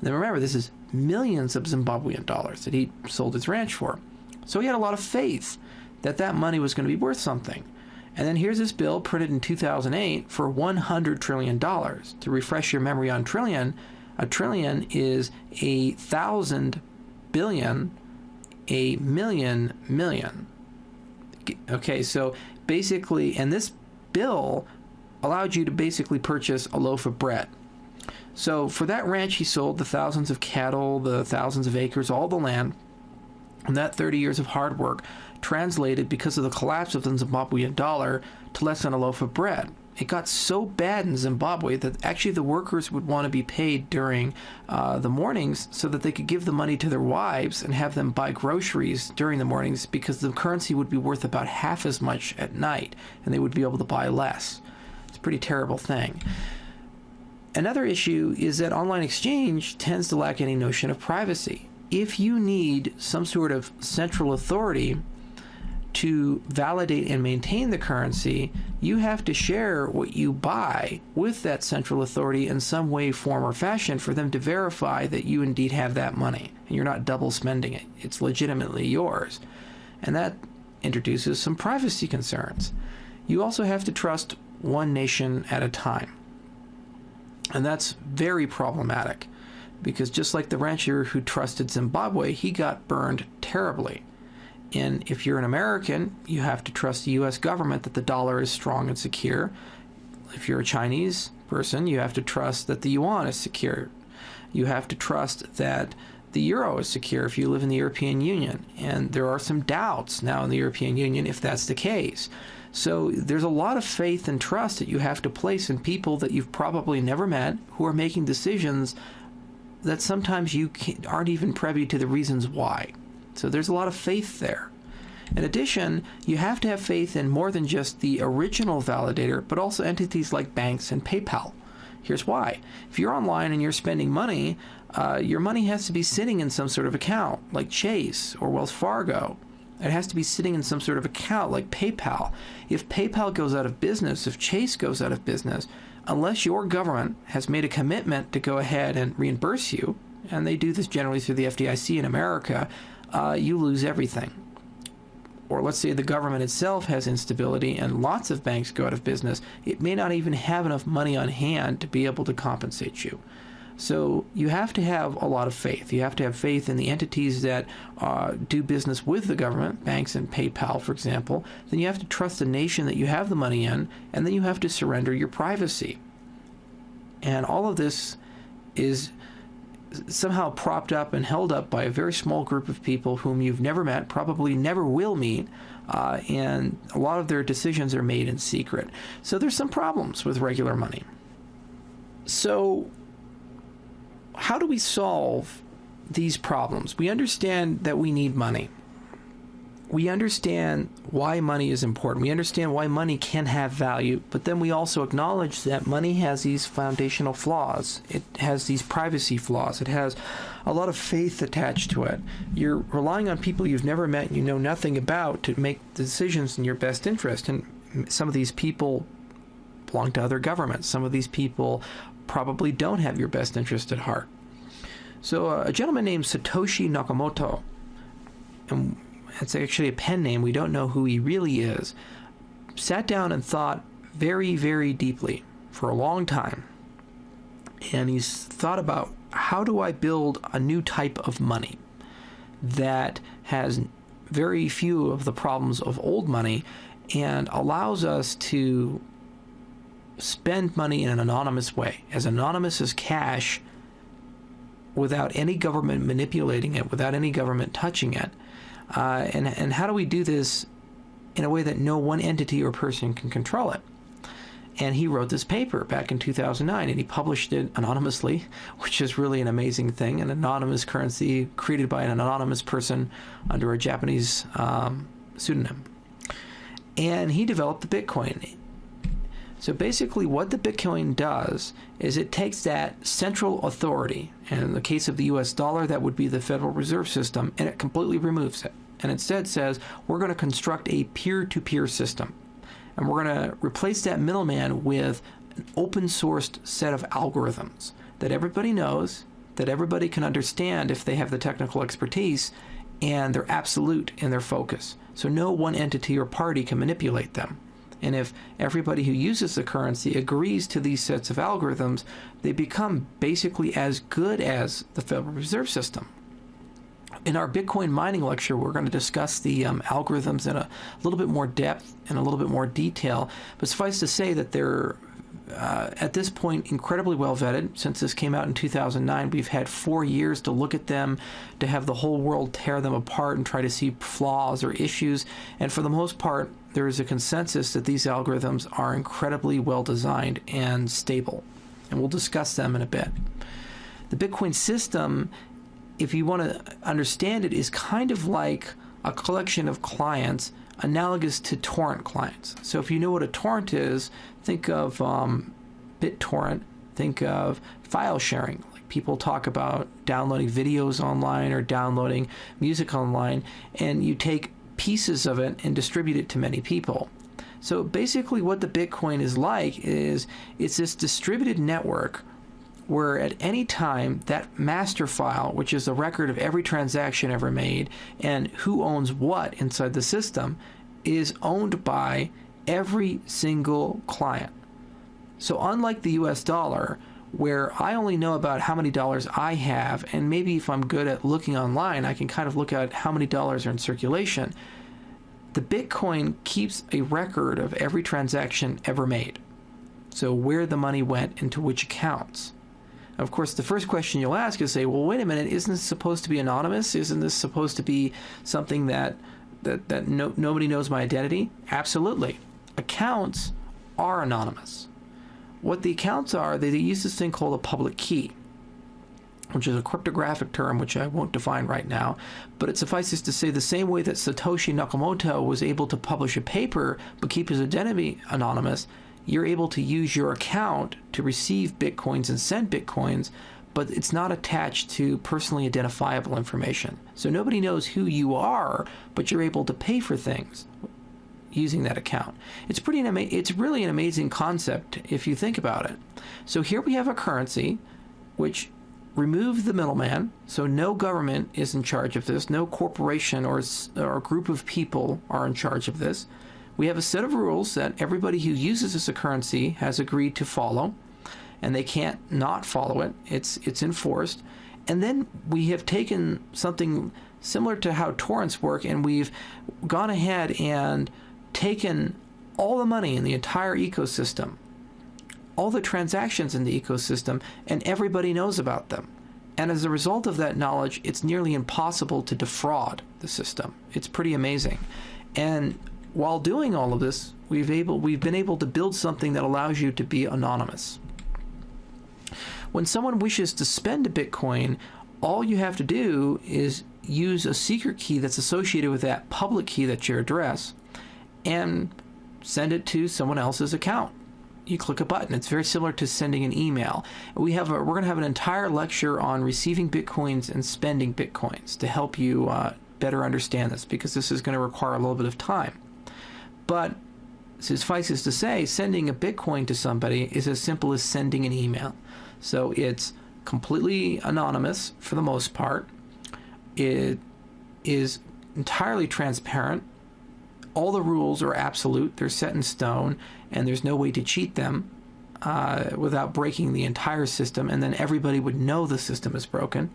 Then remember, this is millions of Zimbabwean dollars that he sold his ranch for. So he had a lot of faith that that money was going to be worth something. And then here's this bill printed in 2008 for $100 trillion. To refresh your memory on trillion, a trillion is 1,000 billion, a million. Okay, so basically, and this bill allowed you to basically purchase a loaf of bread. So for that ranch, he sold the thousands of cattle, the thousands of acres, all the land, and that 30 years of hard work translated, because of the collapse of the Zimbabwean dollar, to less than a loaf of bread. It got so bad in Zimbabwe that actually the workers would want to be paid during the mornings so that they could give the money to their wives and have them buy groceries during the mornings, because the currency would be worth about half as much at night and they would be able to buy less. It's a pretty terrible thing. Another issue is that online exchange tends to lack any notion of privacy. If you need some sort of central authority to validate and maintain the currency, you have to share what you buy with that central authority in some way, form, or fashion for them to verify that you indeed have that money and you're not double spending it. It's legitimately yours. And that introduces some privacy concerns. You also have to trust one nation at a time. And that's very problematic, because just like the rancher who trusted Zimbabwe, he got burned terribly. And if you're an American, you have to trust the U.S. government that the dollar is strong and secure. If you're a Chinese person, you have to trust that the yuan is secure. You have to trust that the euro is secure if you live in the European Union. And there are some doubts now in the European Union if that's the case. So there's a lot of faith and trust that you have to place in people that you've probably never met, who are making decisions that sometimes you aren't even privy to the reasons why. So there's a lot of faith there. In addition, you have to have faith in more than just the original validator, but also entities like banks and PayPal. Here's why. If you're online and you're spending money, your money has to be sitting in some sort of account, like Chase or Wells Fargo. It has to be sitting in some sort of account like PayPal. If PayPal goes out of business, if Chase goes out of business, unless your government has made a commitment to go ahead and reimburse you, and they do this generally through the FDIC in America, you lose everything. Or let's say the government itself has instability and lots of banks go out of business, it may not even have enough money on hand to be able to compensate you. So you have to have a lot of faith. You have to have faith in the entities that do business with the government, banks and PayPal, for example. Then you have to trust the nation that you have the money in, and then you have to surrender your privacy. And all of this is somehow propped up and held up by a very small group of people whom you've never met, probably never will meet, and a lot of their decisions are made in secret. So there's some problems with regular money. So how do we solve these problems? We understand that we need money. We understand why money is important. We understand why money can have value, but then we also acknowledge that money has these foundational flaws. It has these privacy flaws. It has a lot of faith attached to it. You're relying on people you've never met and you know nothing about to make decisions in your best interest. And some of these people belong to other governments. Some of these people probably don't have your best interest at heart. So a gentleman named Satoshi Nakamoto, and it's actually a pen name, we don't know who he really is, sat down and thought very, very deeply for a long time. And he's thought about, how do I build a new type of money that has very few of the problems of old money and allows us to spend money in an anonymous way, as anonymous as cash, without any government manipulating it, without any government touching it. And how do we do this in a way that no one entity or person can control it? And he wrote this paper back in 2009, and he published it anonymously, which is really an amazing thing, an anonymous currency created by an anonymous person under a Japanese pseudonym. And he developed the Bitcoin. So basically what the Bitcoin does is it takes that central authority, and in the case of the US dollar, that would be the Federal Reserve System, and it completely removes it. And instead says, we're going to construct a peer-to-peer system. And we're going to replace that middleman with an open-sourced set of algorithms that everybody knows, that everybody can understand if they have the technical expertise, and they're absolute in their focus. So no one entity or party can manipulate them. And if everybody who uses the currency agrees to these sets of algorithms, they become basically as good as the Federal Reserve System. In our Bitcoin mining lecture, we're going to discuss the algorithms in a little bit more depth and a little bit more detail. But suffice to say that they're, at this point, incredibly well vetted. Since this came out in 2009, we've had 4 years to look at them, to have the whole world tear them apart and try to see flaws or issues. And for the most part, there is a consensus that these algorithms are incredibly well designed and stable. And we'll discuss them in a bit. The Bitcoin system, if you want to understand it, is kind of like a collection of clients analogous to torrent clients. So if you know what a torrent is, think of BitTorrent, think of file sharing. Like people talk about downloading videos online or downloading music online, and you take pieces of it and distribute it to many people. So basically what the Bitcoin is like is it's this distributed network where at any time that master file, which is a record of every transaction ever made and who owns what inside the system, is owned by every single client. So unlike the US dollar, where I only know about how many dollars I have, and maybe if I'm good at looking online, I can kind of look at how many dollars are in circulation, the Bitcoin keeps a record of every transaction ever made. So where the money went into which accounts. Of course, the first question you'll ask is, say, well, wait a minute, isn't this supposed to be anonymous? Isn't this supposed to be something that nobody knows my identity? Absolutely. Accounts are anonymous. What the accounts are, they use this thing called a public key, which is a cryptographic term which I won't define right now, but it suffices to say the same way that Satoshi Nakamoto was able to publish a paper but keep his identity anonymous, you're able to use your account to receive Bitcoins and send Bitcoins, but it's not attached to personally identifiable information. So nobody knows who you are, but you're able to pay for things using that account. It's really an amazing concept if you think about it. So here we have a currency which removes the middleman, so no government is in charge of this, no corporation or group of people are in charge of this. We have a set of rules that everybody who uses this as a currency has agreed to follow, and they can't not follow it. It's enforced. And then we have taken something similar to how torrents work, and we've gone ahead and taken all the money in the entire ecosystem, all the transactions in the ecosystem, and everybody knows about them. And as a result of that knowledge, it's nearly impossible to defraud the system. It's pretty amazing. And while doing all of this, we've been able to build something that allows you to be anonymous. When someone wishes to spend a Bitcoin, all you have to do is use a secret key that's associated with that public key that's your address and send it to someone else's account. You click a button. It's very similar to sending an email. We're going to have an entire lecture on receiving Bitcoins and spending Bitcoins to help you better understand this, because this is going to require a little bit of time. But suffices to say, sending a Bitcoin to somebody is as simple as sending an email. So it's completely anonymous for the most part. It is entirely transparent. All the rules are absolute. They're set in stone, and there's no way to cheat them without breaking the entire system, and then everybody would know the system is broken,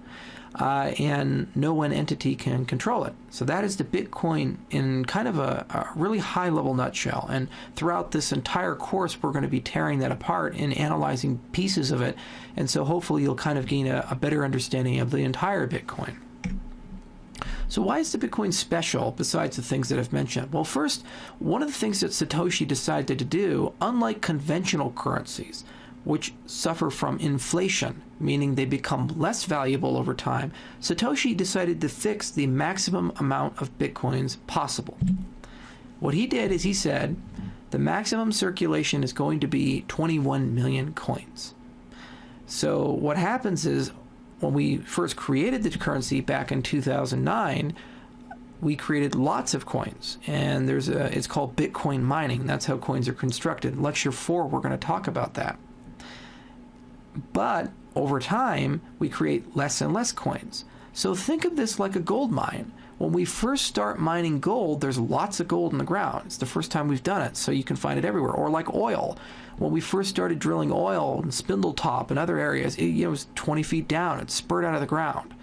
and no one entity can control it. So that is the Bitcoin in kind of a really high-level nutshell. And throughout this entire course, we're going to be tearing that apart and analyzing pieces of it, and so hopefully you'll kind of gain a better understanding of the entire Bitcoin. So why is the Bitcoin special besides the things that I've mentioned? Well, first, one of the things that Satoshi decided to do, unlike conventional currencies, which suffer from inflation, meaning they become less valuable over time, Satoshi decided to fix the maximum amount of Bitcoins possible. What he did is he said, the maximum circulation is going to be 21 million coins. So what happens is, when we first created the currency back in 2009, we created lots of coins, and it's called Bitcoin mining. That's how coins are constructed. In Lecture 4, we're going to talk about that. But over time, we create less and less coins. So think of this like a gold mine. When we first start mining gold, there's lots of gold in the ground. It's the first time we've done it, so you can find it everywhere. Or like oil. When we first started drilling oil in Spindletop and other areas, it was 20 feet down. It spurred out of the ground.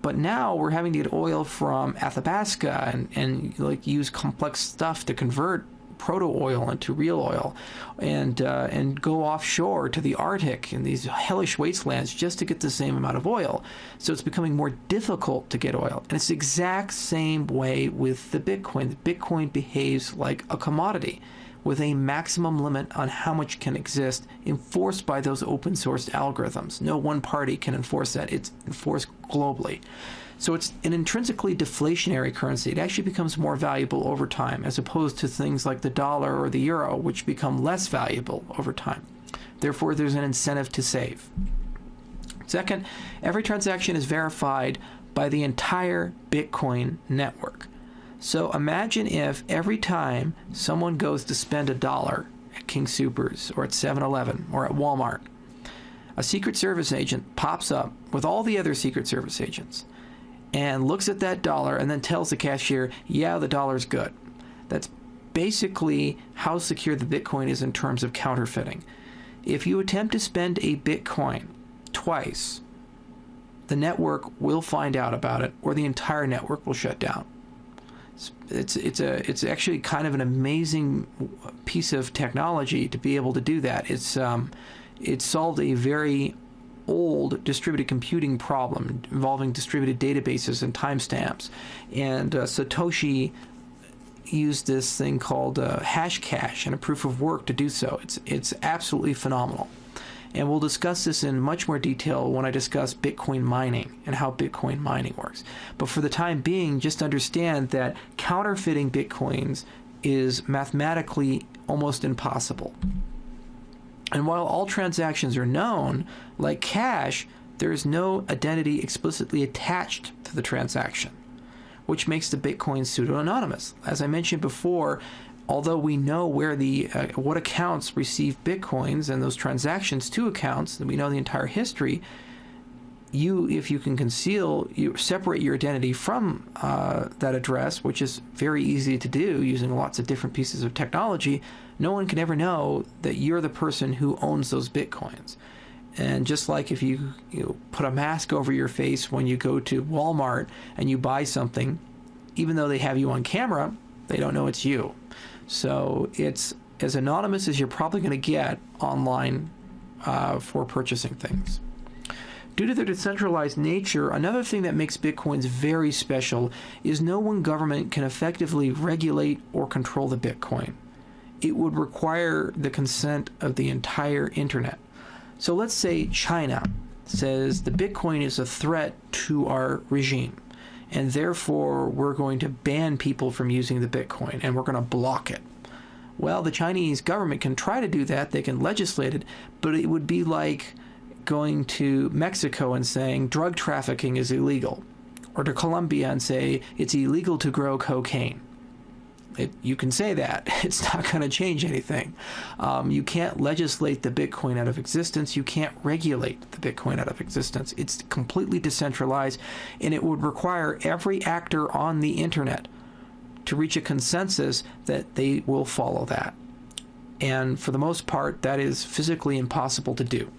But now we're having to get oil from Athabasca and like use complex stuff to convert proto-oil into real oil, and go offshore to the Arctic in these hellish wastelands just to get the same amount of oil. So it's becoming more difficult to get oil. And it's the exact same way with the Bitcoin. The Bitcoin behaves like a commodity with a maximum limit on how much can exist, enforced by those open source algorithms. No one party can enforce that. It's enforced globally. So it's an intrinsically deflationary currency. It actually becomes more valuable over time, as opposed to things like the dollar or the euro, which become less valuable over time. Therefore, there's an incentive to save. Second, every transaction is verified by the entire Bitcoin network. So imagine if every time someone goes to spend $1 at King Soopers or at 7-Eleven or at Walmart, a Secret Service agent pops up with all the other Secret Service agents and looks at that dollar and then tells the cashier, yeah, the dollar's good. That's basically how secure the Bitcoin is in terms of counterfeiting. If you attempt to spend a Bitcoin twice, the network will find out about it, or the entire network will shut down. It's actually kind of an amazing piece of technology to be able to do that. It solved a very old distributed computing problem involving distributed databases and timestamps. And Satoshi used this thing called hash cache and a proof of work to do so. It's absolutely phenomenal. And we'll discuss this in much more detail when I discuss Bitcoin mining and how Bitcoin mining works. But for the time being, just understand that counterfeiting Bitcoins is mathematically almost impossible. And while all transactions are known, like cash, there is no identity explicitly attached to the transaction, which makes the Bitcoin pseudo-anonymous. As I mentioned before, although we know where what accounts receive Bitcoins and those transactions to accounts, and we know the entire history, if you can separate your identity from that address, which is very easy to do using lots of different pieces of technology, no one can ever know that you're the person who owns those Bitcoins. And just like if you put a mask over your face when you go to Walmart and you buy something, even though they have you on camera, they don't know it's you. So it's as anonymous as you're probably going to get online for purchasing things. Due to their decentralized nature, another thing that makes Bitcoins very special is no one government can effectively regulate or control the Bitcoin. It would require the consent of the entire internet. So let's say China says the Bitcoin is a threat to our regime, and therefore we're going to ban people from using the Bitcoin, and we're going to block it. Well, the Chinese government can try to do that. They can legislate it, but it would be like going to Mexico and saying drug trafficking is illegal, or to Colombia and say it's illegal to grow cocaine. You can say that. It's not going to change anything. You can't legislate the Bitcoin out of existence. You can't regulate the Bitcoin out of existence. It's completely decentralized, and it would require every actor on the internet to reach a consensus that they will follow that. And for the most part, that is physically impossible to do.